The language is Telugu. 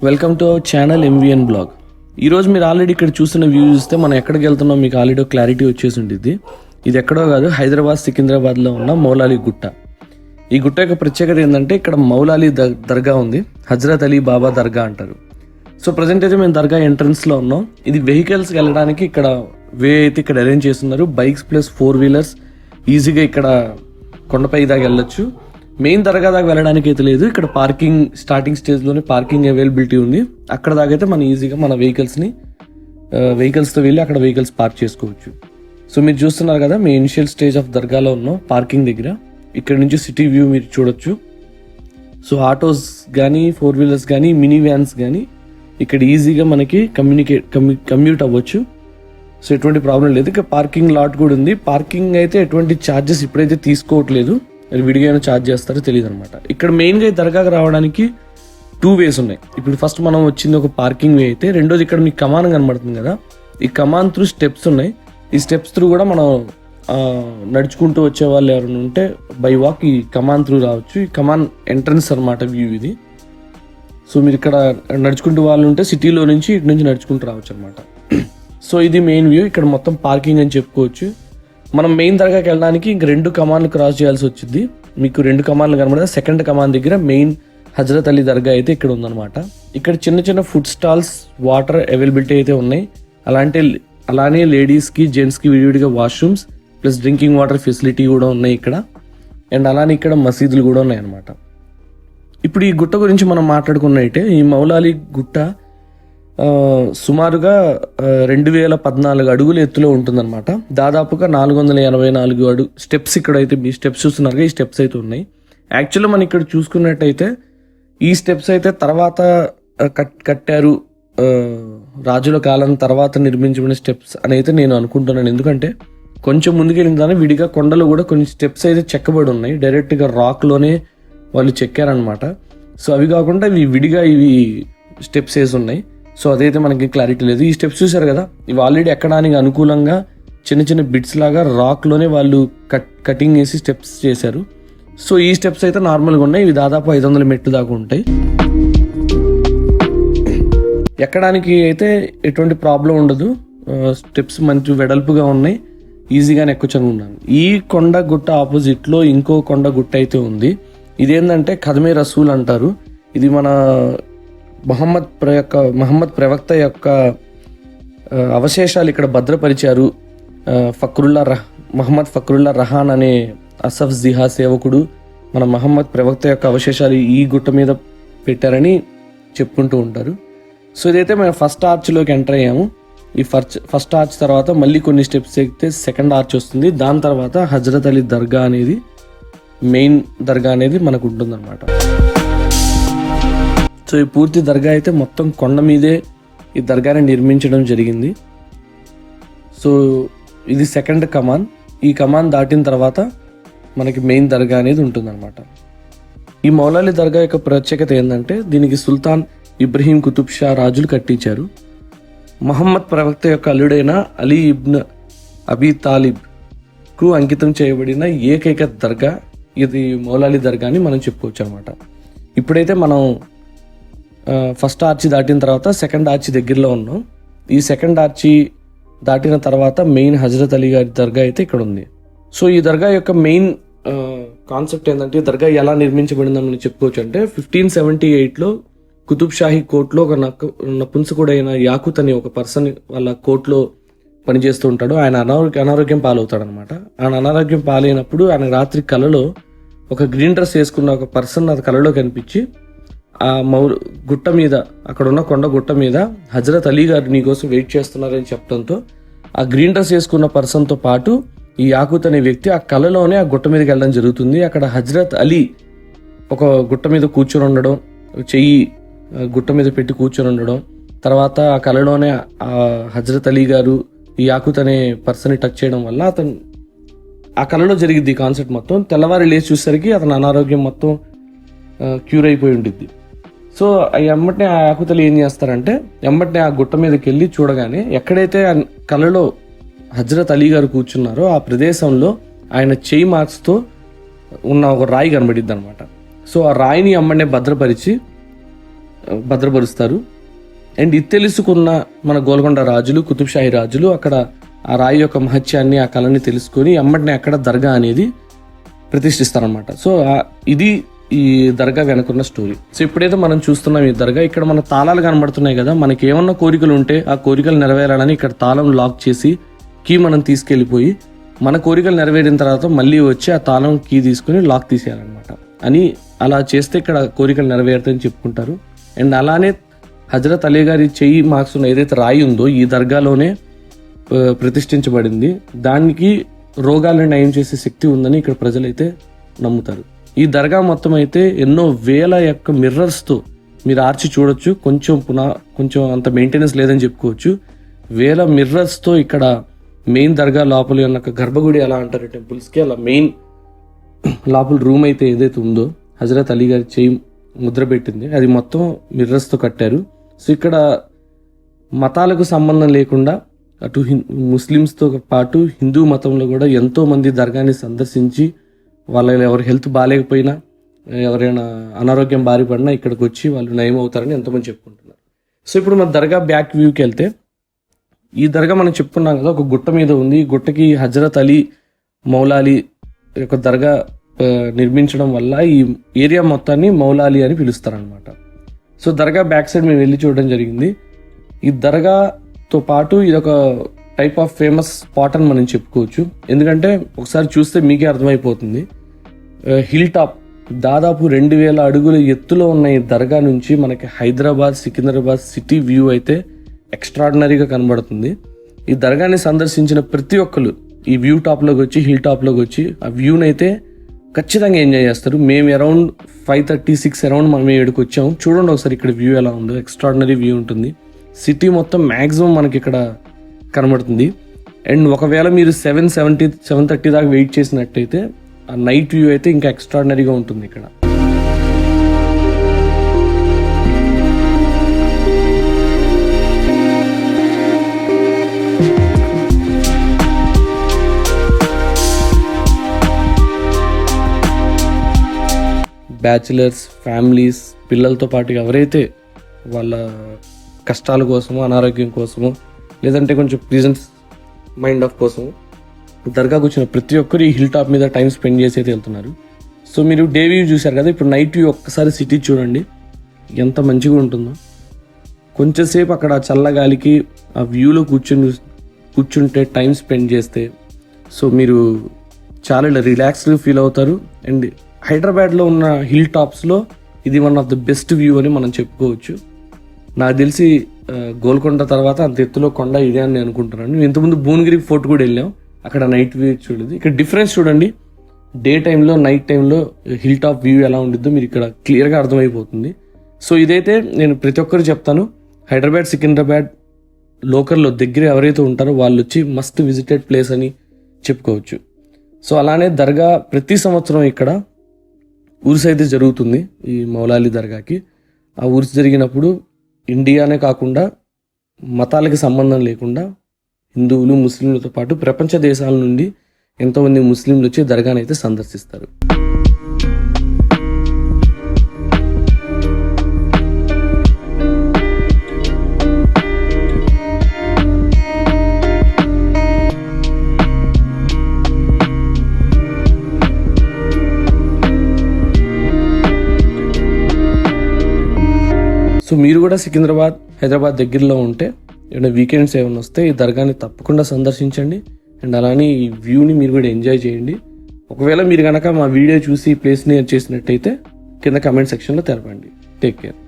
Welcome to our channel MVN blog. ఈరోజు మీరు ఆల్రెడీ ఇక్కడ చూస్తున్న వ్యూ చూస్తే మనం ఎక్కడికి వెళ్తున్నాం మీకు ఆల్రెడీ క్లారిటీ వచ్చేసి ఉంటుంది. ఇది ఎక్కడో కాదు, హైదరాబాద్ సికింద్రాబాద్లో ఉన్న మౌలాలి గుట్ట. ఈ గుట్ట యొక్క ప్రత్యేకత ఏంటంటే ఇక్కడ మౌలాలి దర్గా ఉంది, హజరత్ అలీ బాబా దర్గా అంటారు. సో ప్రజెంట్ అయితే మేము దర్గా ఎంట్రన్స్లో ఉన్నాం. ఇది వెహికల్స్కి వెళ్ళడానికి ఇక్కడ వే అయితే ఇక్కడ అరేంజ్ చేస్తున్నారు. బైక్స్ ప్లస్ 4 వీలర్స్ ఈజీగా ఇక్కడ కొండపై దాకా వెళ్ళొచ్చు. మెయిన్ దర్గా దాకా వెళ్ళడానికి అయితే లేదు, ఇక్కడ పార్కింగ్ స్టార్టింగ్ స్టేజ్లోనే పార్కింగ్ అవైలబిలిటీ ఉంది. అక్కడ దాకా అయితే మనం ఈజీగా మన వెహికల్స్తో వెళ్ళి అక్కడ వెహికల్స్ పార్క్ చేసుకోవచ్చు. సో మీరు చూస్తున్నారు కదా, మీ ఇనిషియల్ స్టేజ్ ఆఫ్ దర్గాలో ఉన్నాం పార్కింగ్ దగ్గర. ఇక్కడ నుంచి సిటీ వ్యూ మీరు చూడొచ్చు. సో ఆటోస్ కానీ 4 వీలర్స్ కానీ మినీ వ్యాన్స్ కానీ ఇక్కడ ఈజీగా మనకి కమ్యూట్ అవ్వచ్చు. సో ఎటువంటి ప్రాబ్లం లేదు. ఇక పార్కింగ్ లాట్ కూడా ఉంది. పార్కింగ్ అయితే ఎటువంటి ఛార్జెస్ ఇప్పుడైతే తీసుకోవట్లేదు, విడిగా ఛార్జ్ చేస్తారో తెలియదు అనమాట. ఇక్కడ మెయిన్గా ఈ దర్గాకి రావడానికి 2 వేస్ ఉన్నాయి. ఇప్పుడు ఫస్ట్ మనం వచ్చింది ఒక పార్కింగ్ వే అయితే, రెండోది ఇక్కడ మీకు కమాన్ కనబడుతుంది కదా, ఈ కమాన్ త్రూ స్టెప్స్ ఉన్నాయి. ఈ స్టెప్స్ త్రూ కూడా మనం నడుచుకుంటూ వచ్చే వాళ్ళు ఎవరైనా ఉంటే బై వాక్ ఈ కమాన్ త్రూ రావచ్చు. ఈ కమాన్ ఎంట్రన్స్ అనమాట వ్యూ ఇది. సో మీరు ఇక్కడ నడుచుకుంటూ వాళ్ళు ఉంటే సిటీలో నుంచి ఇటు నుంచి నడుచుకుంటూ రావచ్చు అనమాట. సో ఇది మెయిన్ వ్యూ. ఇక్కడ మొత్తం పార్కింగ్ అని చెప్పుకోవచ్చు. మనం మెయిన్ దర్గాకి వెళ్ళడానికి ఇంక 2 కమాన్లు క్రాస్ చేయాల్సి వచ్చింది. మీకు 2 కమాన్లు కనబడదా, సెకండ్ కమాన్ దగ్గర మెయిన్ హజరత్ అలీ దర్గా అయితే ఇక్కడ ఉందన్నమాట. ఇక్కడ చిన్న చిన్న ఫుడ్ స్టాల్స్, వాటర్ అవైలబిలిటీ అయితే ఉన్నాయి. అలానే లేడీస్కి జెంట్స్కి విడివిడిగా washrooms plus drinking water facility కూడా ఉన్నాయి ఇక్కడ. అండ్ అలానే ఇక్కడ మసీదులు కూడా ఉన్నాయి అన్నమాట. ఇప్పుడు ఈ గుట్ట గురించి మనం మాట్లాడుకున్నట్టే, ఈ మౌలాలి గుట్ట సుమారుగా 2014 అడుగుల ఎత్తులో ఉంటుందన్నమాట. దాదాపుగా 484 స్టెప్స్ ఇక్కడైతే మీ స్టెప్స్ చూస్తున్నారుగా, ఈ స్టెప్స్ అయితే ఉన్నాయి. యాక్చువల్గా మనం ఇక్కడ చూసుకున్నట్టయితే ఈ స్టెప్స్ అయితే తర్వాత కట్టారు, రాజుల కాలం తర్వాత నిర్మించబడిన స్టెప్స్ అని అయితే నేను అనుకుంటున్నాను. ఎందుకంటే కొంచెం ముందుకెళ్ళిన దాన్ని విడిగా కొండలు కూడా కొన్ని స్టెప్స్ అయితే చెక్కబడి ఉన్నాయి, డైరెక్ట్గా రాక్లోనే వాళ్ళు చెక్కారనమాట. సో అవి కాకుండా ఇవి విడిగా ఇవి స్టెప్స్ వేసి ఉన్నాయి. సో అదైతే మనకి క్లారిటీ లేదు. ఈ స్టెప్స్ చూసారు కదా, ఇవి ఆల్రెడీ ఎక్కడానికి అనుకూలంగా చిన్న చిన్న బిట్స్ లాగా రాక్లోనే వాళ్ళు కటింగ్ చేసి స్టెప్స్ చేశారు. సో ఈ స్టెప్స్ అయితే నార్మల్గా ఉన్నాయి. ఇవి దాదాపు 500 మెట్లు దాకా ఉంటాయి. ఎక్కడానికి అయితే ఎటువంటి ప్రాబ్లం ఉండదు. స్టెప్స్ మంచి వెడల్పుగా ఉన్నాయి, ఈజీగానే ఎక్కొచ్చు అనుకున్నాను. ఈ కొండ గుట్ట ఆపోజిట్లో ఇంకో కొండ గుట్ట అయితే ఉంది. ఇదేంటంటే ఖదమే రసూల్ అంటారు. ఇది మన మహమ్మద్ ప్రవక్త యొక్క అవశేషాలు ఇక్కడ భద్రపరిచారు. మహమ్మద్ ఫక్రుల్లా రహాన్ అనే అసఫ్ జిహా సేవకుడు మన మహమ్మద్ ప్రవక్త యొక్క అవశేషాలు ఈ గుట్ట మీద పెట్టారని చెప్పుకుంటూ ఉంటారు. సో ఇదైతే మేము ఫస్ట్ ఆర్చ్లోకి ఎంటర్ అయ్యాము. ఈ ఫస్ట్ ఆర్చ్ తర్వాత మళ్ళీ కొన్ని స్టెప్స్ ఎక్కితే సెకండ్ ఆర్చ్ వస్తుంది. దాని తర్వాత హజరత్ అలీ దర్గా అనేది మెయిన్ దర్గా అనేది మనకు ఉంటుందన్నమాట. సో ఈ పూర్తి దర్గా అయితే మొత్తం కొండ మీదే ఈ దర్గాని నిర్మించడం జరిగింది. సో ఇది సెకండ్ కమాన్. ఈ కమాన్ దాటిన తర్వాత మనకి మెయిన్ దర్గా అనేది ఉంటుందన్నమాట. ఈ మౌలాలి దర్గా యొక్క ప్రత్యేకత ఏంటంటే, దీనికి సుల్తాన్ ఇబ్రహీం కుతుబ్ షా రాజులు కట్టించారు. మహమ్మద్ ప్రవక్త యొక్క అల్లుడైన అలీ ఇబ్న్ అబీ తాలిబ్కు అంకితం చేయబడిన ఏకైక దర్గా ఇది మౌలాలి దర్గా అని మనం చెప్పుకోవచ్చు అనమాట. ఇప్పుడైతే మనం ఫస్ట్ ఆర్చి దాటిన తర్వాత సెకండ్ ఆర్చి దగ్గరలో ఉన్నాం. ఈ సెకండ్ ఆర్చి దాటిన తర్వాత మెయిన్ హజరత్ అలీ గారి దర్గా అయితే ఇక్కడ ఉంది. సో ఈ దర్గా యొక్క మెయిన్ కాన్సెప్ట్ ఏంటంటే, దర్గా ఎలా నిర్మించబడిందని చెప్పుకోవచ్చు అంటే, 1578లో కుతుబ్ షాహీ కోర్టులో ఒక నపుంసకుడైన యాకుత్ అనే ఒక పర్సన్ వాళ్ళ కోర్టులో పనిచేస్తూ ఉంటాడు. ఆయన అనారోగ్యం పాలవుతాడు అనమాట. ఆయన అనారోగ్యం పాలైనప్పుడు ఆయన రాత్రి కలలో ఒక గ్రీన్ డ్రెస్ వేసుకున్న ఒక పర్సన్ అది కలలో కనిపించి ఆ గుట్ట మీద, అక్కడ ఉన్న కొండ గుట్ట మీద హజరత్ అలీ గారు నీకోసం వెయిట్ చేస్తున్నారని చెప్పడంతో ఆ గ్రీన్ డ్రెస్ వేసుకున్న పర్సన్తో పాటు ఈ యాకుత్ అనే వ్యక్తి ఆ కళలోనే ఆ గుట్ట మీదకి వెళ్ళడం జరుగుతుంది. అక్కడ హజరత్ అలీ ఒక గుట్ట మీద కూర్చొని ఉండడం, చెయ్యి గుట్ట మీద పెట్టి కూర్చొని ఉండడం, తర్వాత ఆ కళలోనే ఆ హజరత్ అలీ గారు ఈ యాకుత్ అనే పర్సన్ని టచ్ చేయడం వల్ల అతను ఆ కళలో జరిగిద్ది కాన్సెప్ట్ మొత్తం. తెల్లవారి లేచి చూసేసరికి అతని అనారోగ్యం మొత్తం క్యూర్ అయిపోయి ఉంటుంది. సో ఎమ్మటనే ఆ యాకుతలు ఏం చేస్తారంటే, ఎమ్మటనే ఆ గుట్ట మీదకి వెళ్ళి చూడగానే ఎక్కడైతే కళలో హజరత్ అలీ గారు కూర్చున్నారో ఆ ప్రదేశంలో ఆయన చేయి మార్క్స్తో ఉన్న ఒక రాయి కనబడిద్ది అనమాట. సో ఆ రాయిని ఎమ్మటనే భద్రపరిచి భద్రపరుస్తారు. అండ్ ఇది తెలుసుకున్న మన గోల్కొండ రాజులు, కుతుబ్షాహీ రాజులు అక్కడ ఆ రాయి యొక్క మహత్యాన్ని, ఆ కళని తెలుసుకొని అమ్మటిని అక్కడ దర్గా అనేది ప్రతిష్ఠిస్తారనమాట. సో ఇది ఈ దర్గా వెనుకున్న స్టోరీ. సో ఇప్పుడైతే మనం చూస్తున్నాం ఈ దర్గా. ఇక్కడ మన తాళాలు కనబడుతున్నాయి కదా, మనకి ఏమన్నా కోరికలు ఉంటే ఆ కోరికలు నెరవేరాలని ఇక్కడ తాళం లాక్ చేసి కీ మనం తీసుకెళ్ళిపోయి మన కోరికలు నెరవేరిన తర్వాత మళ్ళీ వచ్చి ఆ తాళం కీ తీసుకుని లాక్ తీసేయాలన్నమాట. అని అలా చేస్తే ఇక్కడ కోరికలు నెరవేరుతాయని చెప్పుకుంటారు. అండ్ అలానే హజరత్ అలీ గారి చెయ్యి మార్క్స్ ఉన్న ఏదైతే రాయి ఉందో ఈ దర్గాలోనే ప్రతిష్ఠించబడింది. దానికి రోగాలను నయం చేసే శక్తి ఉందని ఇక్కడ ప్రజలైతే నమ్ముతారు. ఈ దర్గా మొత్తం అయితే ఎన్నో వేల యొక్క మిర్రర్స్తో మీరు ఆర్చి చూడొచ్చు. కొంచెం అంత మెయింటెనెన్స్ లేదని చెప్పుకోవచ్చు. వేల మిర్రర్స్తో ఇక్కడ మెయిన్ దర్గా లోపల ఉన్న గర్భగుడి ఎలా అంటారు టెంపుల్స్కి, అలా మెయిన్ లోపల రూమ్ అయితే ఏదైతే ఉందో హజరత్ అలీ గారి చేయి ముద్ర పెట్టింది అది మొత్తం మిర్రర్స్తో కట్టారు. సో ఇక్కడ మతాలకు సంబంధం లేకుండా అటు ముస్లిమ్స్తో పాటు హిందూ మతంలో కూడా ఎంతో మంది దర్గాని సందర్శించి వాళ్ళ ఎవరి హెల్త్ బాగాలేకపోయినా, ఎవరైనా అనారోగ్యం బారిపడినా ఇక్కడికి వచ్చి వాళ్ళు నయం అవుతారని ఎంతోమంది చెప్పుకుంటున్నారు. సో ఇప్పుడు మన దర్గా బ్యాక్ వ్యూకి వెళ్తే, ఈ దర్గా మనం చెప్పుకున్నాం కదా ఒక గుట్ట మీద ఉంది. ఈ గుట్టకి హజరత్ అలీ మౌలాలి యొక్క దర్గా నిర్మించడం వల్ల ఈ ఏరియా మొత్తాన్ని మౌలాలి అని పిలుస్తారనమాట. సో దర్గా బ్యాక్ సైడ్ మేము వెళ్ళి చూడడం జరిగింది. ఈ దర్గాతో పాటు ఇదొక టైప్ ఆఫ్ ఫేమస్ స్పాట్ అని మనం చెప్పుకోవచ్చు. ఎందుకంటే ఒకసారి చూస్తే మీకే అర్థమైపోతుంది. హిల్ టాప్ దాదాపు 2000 అడుగుల ఎత్తులో ఉన్న ఈ దర్గా నుంచి మనకి హైదరాబాద్, సికింద్రాబాద్ సిటీ వ్యూ అయితే ఎక్స్ట్రాడినరీగా కనబడుతుంది. ఈ దర్గాని సందర్శించిన ప్రతి ఒక్కరు ఈ వ్యూ టాప్లోకి వచ్చి, హిల్ టాప్లోకి వచ్చి ఆ వ్యూని అయితే ఖచ్చితంగా ఎంజాయ్ చేస్తారు. మేము అరౌండ్ 5:36 అరౌండ్ మేము ఇక్కడికి వచ్చాము. చూడండి ఒకసారి ఇక్కడ వ్యూ ఎలా ఉందో, ఎక్స్ట్రాడినరీ వ్యూ ఉంటుంది. సిటీ మొత్తం మ్యాక్సిమం మనకి ఇక్కడ కనబడుతుంది. అండ్ ఒకవేళ మీరు 7:30 దాకా వెయిట్ చేసినట్టయితే ఆ నైట్ వ్యూ అయితే ఇంకా ఎక్స్ట్రాడినరీగా ఉంటుంది ఇక్కడ. బ్యాచిలర్స్, ఫ్యామిలీస్, పిల్లలతో పాటు ఎవరైతే వాళ్ళ కష్టాల కోసమో, అనారోగ్యం కోసమో, లేదంటే కొంచెం ప్లీజెంట్ మైండ్ ఆఫ్ కోసము దర్గాకు వచ్చిన ప్రతి ఒక్కరు ఈ హిల్ టాప్ మీద టైం స్పెండ్ చేసి అయితే వెళ్తున్నారు. సో మీరు డే వ్యూ చూశారు కదా, ఇప్పుడు నైట్ వ్యూ ఒక్కసారి సిటీ చూడండి ఎంత మంచిగా ఉంటుందో. కొంచెంసేపు అక్కడ చల్లగాలికి ఆ వ్యూలో కూర్చుంటే టైం స్పెండ్ చేస్తే సో మీరు చాలా రిలాక్స్డ్గా ఫీల్ అవుతారు. అండ్ హైదరాబాద్లో ఉన్న హిల్ టాప్స్లో ఇది one of the best view అని మనం చెప్పుకోవచ్చు. నాకు తెలిసి గోల్కొండ తర్వాత అంత ఎత్తులో కొండ ఇదే అని నేను అనుకుంటున్నాను. ఇంతకుముందు భువనగిరి ఫోర్ట్ కూడా వెళ్ళాం, అక్కడ నైట్ వ్యూ చూడలేదు. ఇక్కడ డిఫరెన్స్ చూడండి, డే టైంలో నైట్ టైంలో హిల్ టాప్ వ్యూ ఎలా ఉండిద్దో మీరు ఇక్కడ క్లియర్గా అర్థమైపోతుంది. సో ఇదైతే నేను ప్రతి ఒక్కరు చెప్తాను, హైదరాబాద్, సికింద్రాబాద్ లోకల్లో దగ్గర ఎవరైతే ఉంటారో వాళ్ళు వచ్చి మస్ట్ విజిటెడ్ ప్లేస్ అని చెప్పుకోవచ్చు. సో అలానే దర్గా ప్రతి సంవత్సరం ఇక్కడ ఊర్స్ అయితే జరుగుతుంది ఈ మౌలాలి దర్గాకి. ఆ ఊర్స్ జరిగినప్పుడు ఇండియానే కాకుండా మతాలకి సంబంధం లేకుండా హిందువులు, ముస్లింలతో పాటు ప్రపంచ దేశాల నుండి ఎంతోమంది ముస్లింలు వచ్చి దర్గాని అయితే సందర్శిస్తారు. సో మీరు కూడా సికింద్రాబాద్, హైదరాబాద్ దగ్గరలో ఉంటే ఏమైనా వీకెండ్స్ ఏమైనా వస్తే ఈ దర్గాని తప్పకుండా సందర్శించండి. అండ్ అలానే ఈ వ్యూని మీరు కూడా ఎంజాయ్ చేయండి. ఒకవేళ మీరు కనుక మా వీడియో చూసి ఈ ప్లేస్ని చేసినట్టయితే కింద కమెంట్ సెక్షన్లో తెలపండి. Take care.